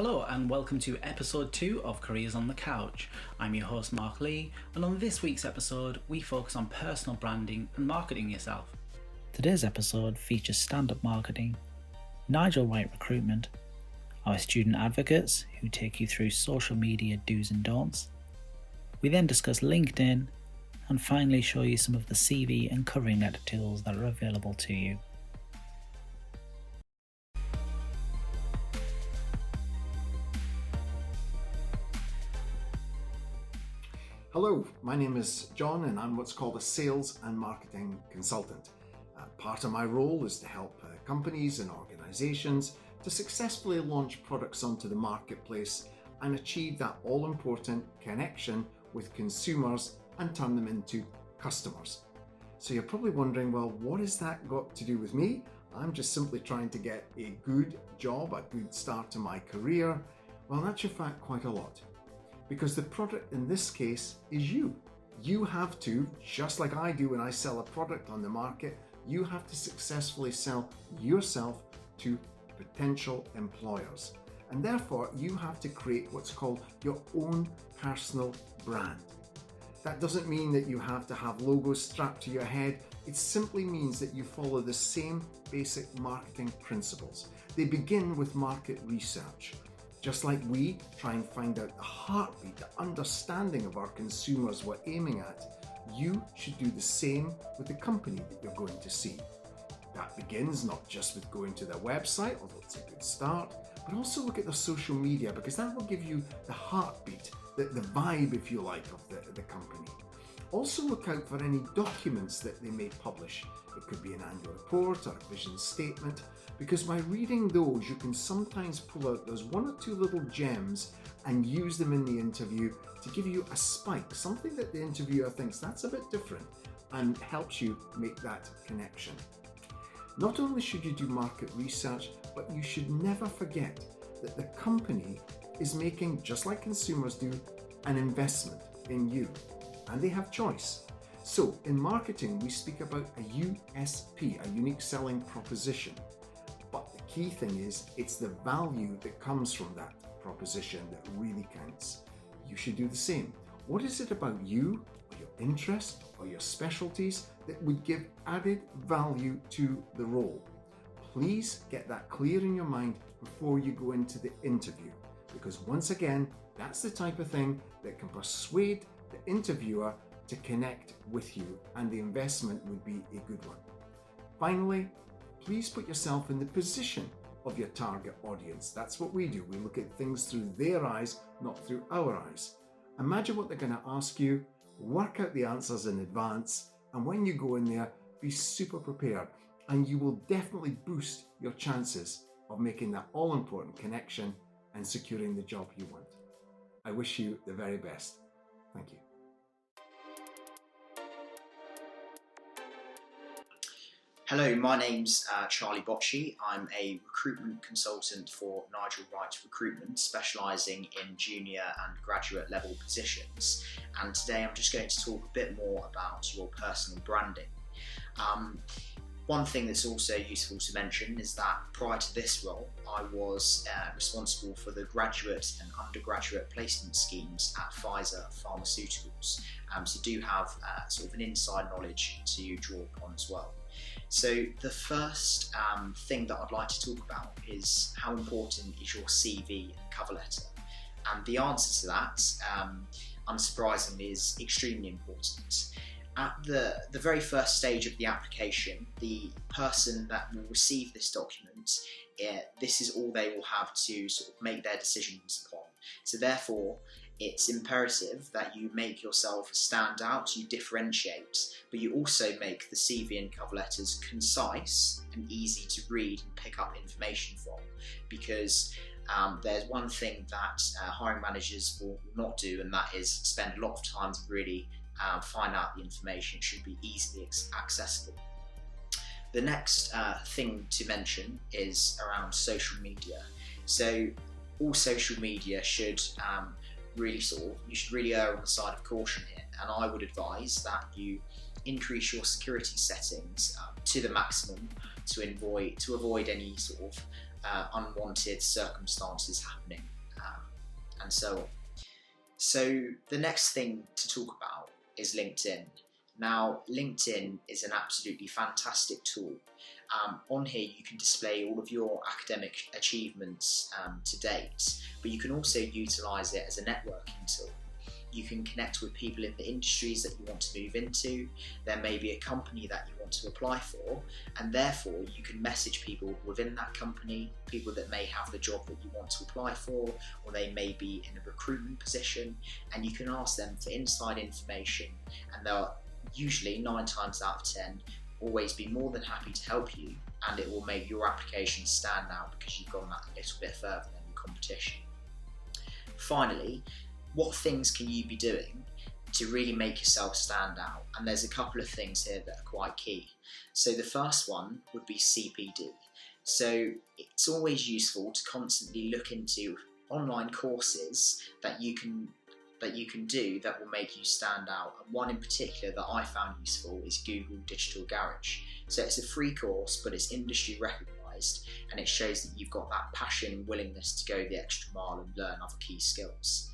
Hello and welcome to episode 2 of Careers on the Couch. I'm your host Mark Lee, and on this week's episode we focus on personal branding and marketing yourself. Today's episode features stand-up marketing, Nigel Bakshi recruitment, our student advocates who take you through social media do's and don'ts. We then discuss LinkedIn and finally show you some of the CV and covering letter tools that are available to you. Hello, my name is John and I'm what's called a sales and marketing consultant. Part of my role is to help companies and organisations to successfully launch products onto the marketplace and achieve that all-important connection with consumers and turn them into customers. So you're probably wondering, well, what has that got to do with me? I'm just simply trying to get a good job, a good start to my career. Well, that's in fact quite a lot. Because the product in this case is you. You have to, just like I do when I sell a product on the market, you have to successfully sell yourself to potential employers. And therefore, you have to create what's called your own personal brand. That doesn't mean that you have to have logos strapped to your head. It simply means that you follow the same basic marketing principles. They begin with market research. Just like we try and find out the heartbeat, the understanding of our consumers we're aiming at, you should do the same with the company that you're going to see. That begins not just with going to their website, although it's a good start, but also look at their social media, because that will give you the heartbeat, the vibe, if you like, of the company. Also look out for any documents that they may publish. It could be an annual report or a vision statement, because by reading those, you can sometimes pull out those one or two little gems and use them in the interview to give you a spike, something that the interviewer thinks that's a bit different and helps you make that connection. Not only should you do market research, but you should never forget that the company is making, just like consumers do, an investment in you, and they have choice. So in marketing, we speak about a USP, a unique selling proposition. But the key thing is, it's the value that comes from that proposition that really counts. You should do the same. What is it about you, or your interests, or your specialties that would give added value to the role? Please get that clear in your mind before you go into the interview, because once again, that's the type of thing that can persuade the interviewer to connect with you, and the investment would be a good one. Finally, please put yourself in the position of your target audience. That's what we do. We look at things through their eyes, not through our eyes. Imagine what they're going to ask you, work out the answers in advance, and when you go in there, be super prepared, and you will definitely boost your chances of making that all-important connection and securing the job you want. I wish you the very best. Thank you. Hello, my name's Nigel Bakshi. I'm a recruitment consultant for Nigel Bakshi Recruitment, specialising in junior and graduate level positions. And today I'm just going to talk a bit more about your personal branding. One thing that's also useful to mention is that prior to this role, I was responsible for the graduate and undergraduate placement schemes at Pfizer Pharmaceuticals. So do have sort of an inside knowledge to draw upon as well. So the first thing that I'd like to talk about is how important is your CV and cover letter? And the answer to that, unsurprisingly, is extremely important. At the very first stage of the application, the person that will receive this document, this is all they will have to sort of make their decisions upon. So therefore, it's imperative that you make yourself stand out, you differentiate, but you also make the CV and cover letters concise and easy to read and pick up information from. Because there's one thing that hiring managers will not do, and that is spend a lot of time to really find out the information. It should be easily accessible. The next thing to mention is around social media. So all social media should you should really err on the side of caution here, and I would advise that you increase your security settings to the maximum to avoid any sort of unwanted circumstances happening, and so on. So the next thing to talk about is LinkedIn. Now, LinkedIn is an absolutely fantastic tool. On here, you can display all of your academic achievements to date, but you can also utilise it as a networking tool. You can connect with people in the industries that you want to move into. There may be a company that you want to apply for, and therefore you can message people within that company, people that may have the job that you want to apply for, or they may be in a recruitment position, and you can ask them for inside information, and they'll usually 9 times out of 10 always be more than happy to help you, and it will make your application stand out because you've gone that little bit further than your competition. Finally, what things can you be doing to really make yourself stand out? And there's a couple of things here that are quite key. So the first one would be CPD. So it's always useful to constantly look into online courses that you can do that will make you stand out. And one in particular that I found useful is Google Digital Garage. So it's a free course, but it's industry recognised, and it shows that you've got that passion, willingness to go the extra mile and learn other key skills.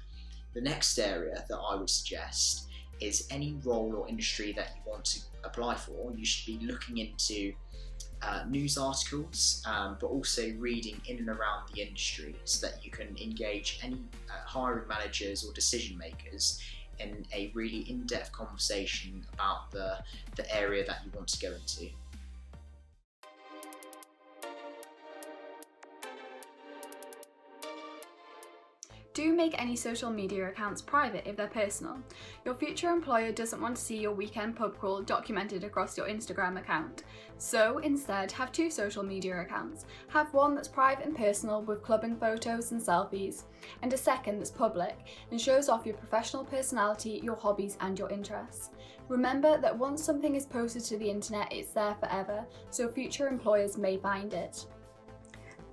The next area that I would suggest is any role or industry that you want to apply for. You should be looking into news articles, but also reading in and around the industry so that you can engage any hiring managers or decision makers in a really in-depth conversation about the area that you want to go into. Do make any social media accounts private if they're personal. Your future employer doesn't want to see your weekend pub crawl documented across your Instagram account. So instead, have 2 social media accounts. Have one that's private and personal with clubbing photos and selfies, and a second that's public and shows off your professional personality, your hobbies and your interests. Remember that once something is posted to the internet, it's there forever, so future employers may find it.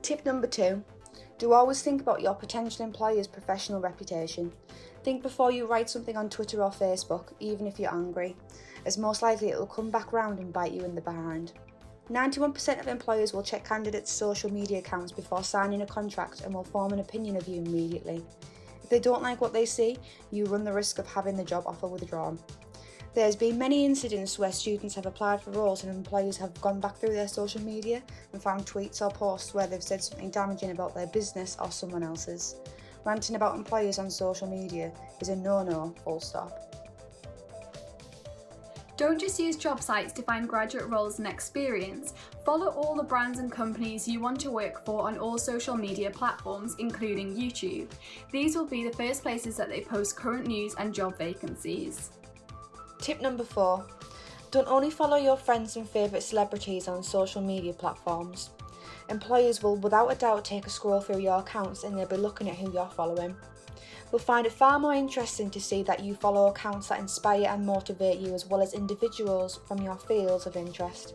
Tip number 2. Do always think about your potential employer's professional reputation. Think before you write something on Twitter or Facebook, even if you're angry, as most likely it will come back round and bite you in the behind. 91% of employers will check candidates' social media accounts before signing a contract and will form an opinion of you immediately. If they don't like what they see, you run the risk of having the job offer withdrawn. There's been many incidents where students have applied for roles and employers have gone back through their social media and found tweets or posts where they've said something damaging about their business or someone else's. Ranting about employers on social media is a no-no, full stop. Don't just use job sites to find graduate roles and experience. Follow all the brands and companies you want to work for on all social media platforms, including YouTube. These will be the first places that they post current news and job vacancies. Tip number 4. Don't only follow your friends and favourite celebrities on social media platforms. Employers will without a doubt take a scroll through your accounts and they'll be looking at who you're following. They'll find it far more interesting to see that you follow accounts that inspire and motivate you, as well as individuals from your fields of interest.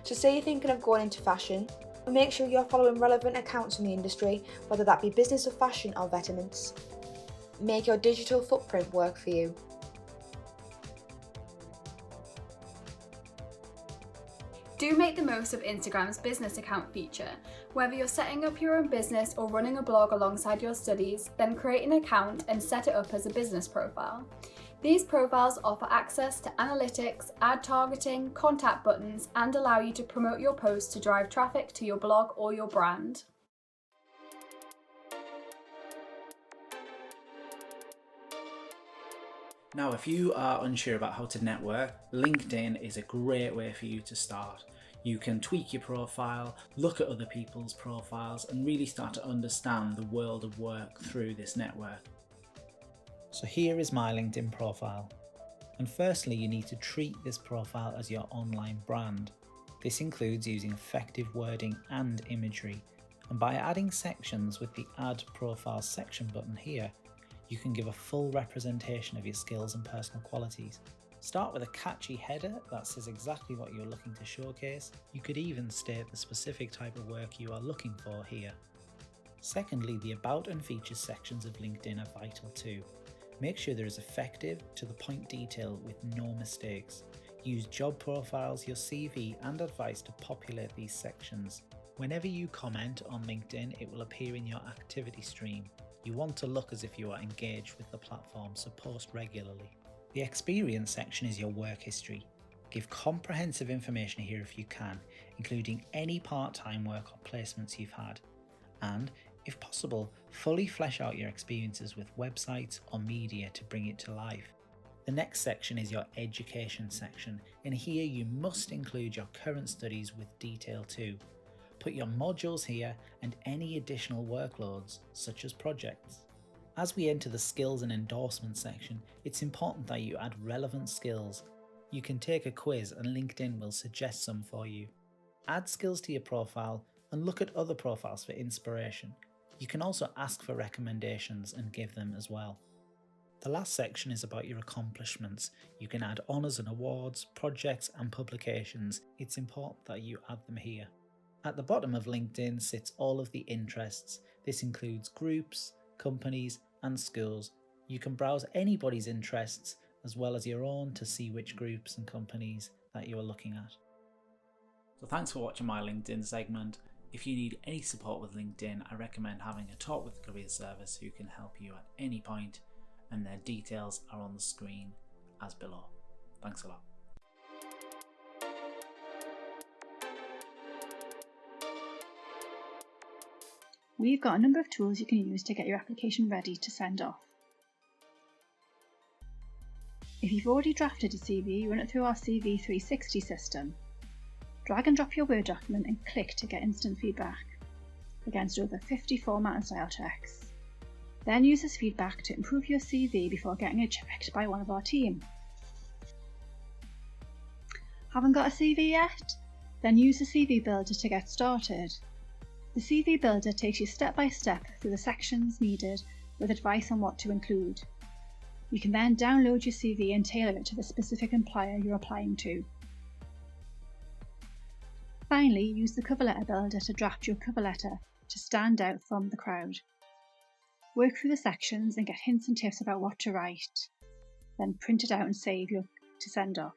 So say you're thinking of going into fashion, make sure you're following relevant accounts in the industry, whether that be business or fashion or vitamins. Make your digital footprint work for you. Do make the most of Instagram's business account feature. Whether you're setting up your own business or running a blog alongside your studies, then create an account and set it up as a business profile. These profiles offer access to analytics, ad targeting, contact buttons, and allow you to promote your posts to drive traffic to your blog or your brand. Now, if you are unsure about how to network, LinkedIn is a great way for you to start. You can tweak your profile, look at other people's profiles, and really start to understand the world of work through this network. So here is my LinkedIn profile. And firstly, you need to treat this profile as your online brand. This includes using effective wording and imagery. And by adding sections with the Add Profile section button here, you can give a full representation of your skills and personal qualities. Start with a catchy header that says exactly what you're looking to showcase. You could even state the specific type of work you are looking for here. Secondly, the About and Features sections of LinkedIn are vital too. Make sure there is effective, to the point detail with no mistakes. Use job profiles, your CV and advice to populate these sections. Whenever you comment on LinkedIn, it will appear in your activity stream. You want to look as if you are engaged with the platform, so post regularly. The experience section is your work history. Give comprehensive information here if you can, including any part-time work or placements you've had. And, if possible, fully flesh out your experiences with websites or media to bring it to life. The next section is your education section, and here you must include your current studies with detail too. Put your modules here and any additional workloads, such as projects. As we enter the skills and endorsement section, it's important that you add relevant skills. You can take a quiz and LinkedIn will suggest some for you. Add skills to your profile and look at other profiles for inspiration. You can also ask for recommendations and give them as well. The last section is about your accomplishments. You can add honours and awards, projects and publications. It's important that you add them here. At the bottom of LinkedIn sits all of the interests. This includes groups, companies and schools. You can browse anybody's interests as well as your own to see which groups and companies that you are looking at. So thanks for watching my LinkedIn segment. If you need any support with LinkedIn, I recommend having a talk with the career service who can help you at any point, and their details are on the screen as below. Thanks a lot. We've got a number of tools you can use to get your application ready to send off. If you've already drafted a CV, run it through our CV 360 system. Drag and drop your Word document and click to get instant feedback against over 50 format and style checks. Then use this feedback to improve your CV before getting it checked by one of our team. Haven't got a CV yet? Then use the CV Builder to get started. The CV Builder takes you step by step through the sections needed with advice on what to include. You can then download your CV and tailor it to the specific employer you're applying to. Finally, use the Cover Letter Builder to draft your cover letter to stand out from the crowd. Work through the sections and get hints and tips about what to write. Then print it out and save to send off.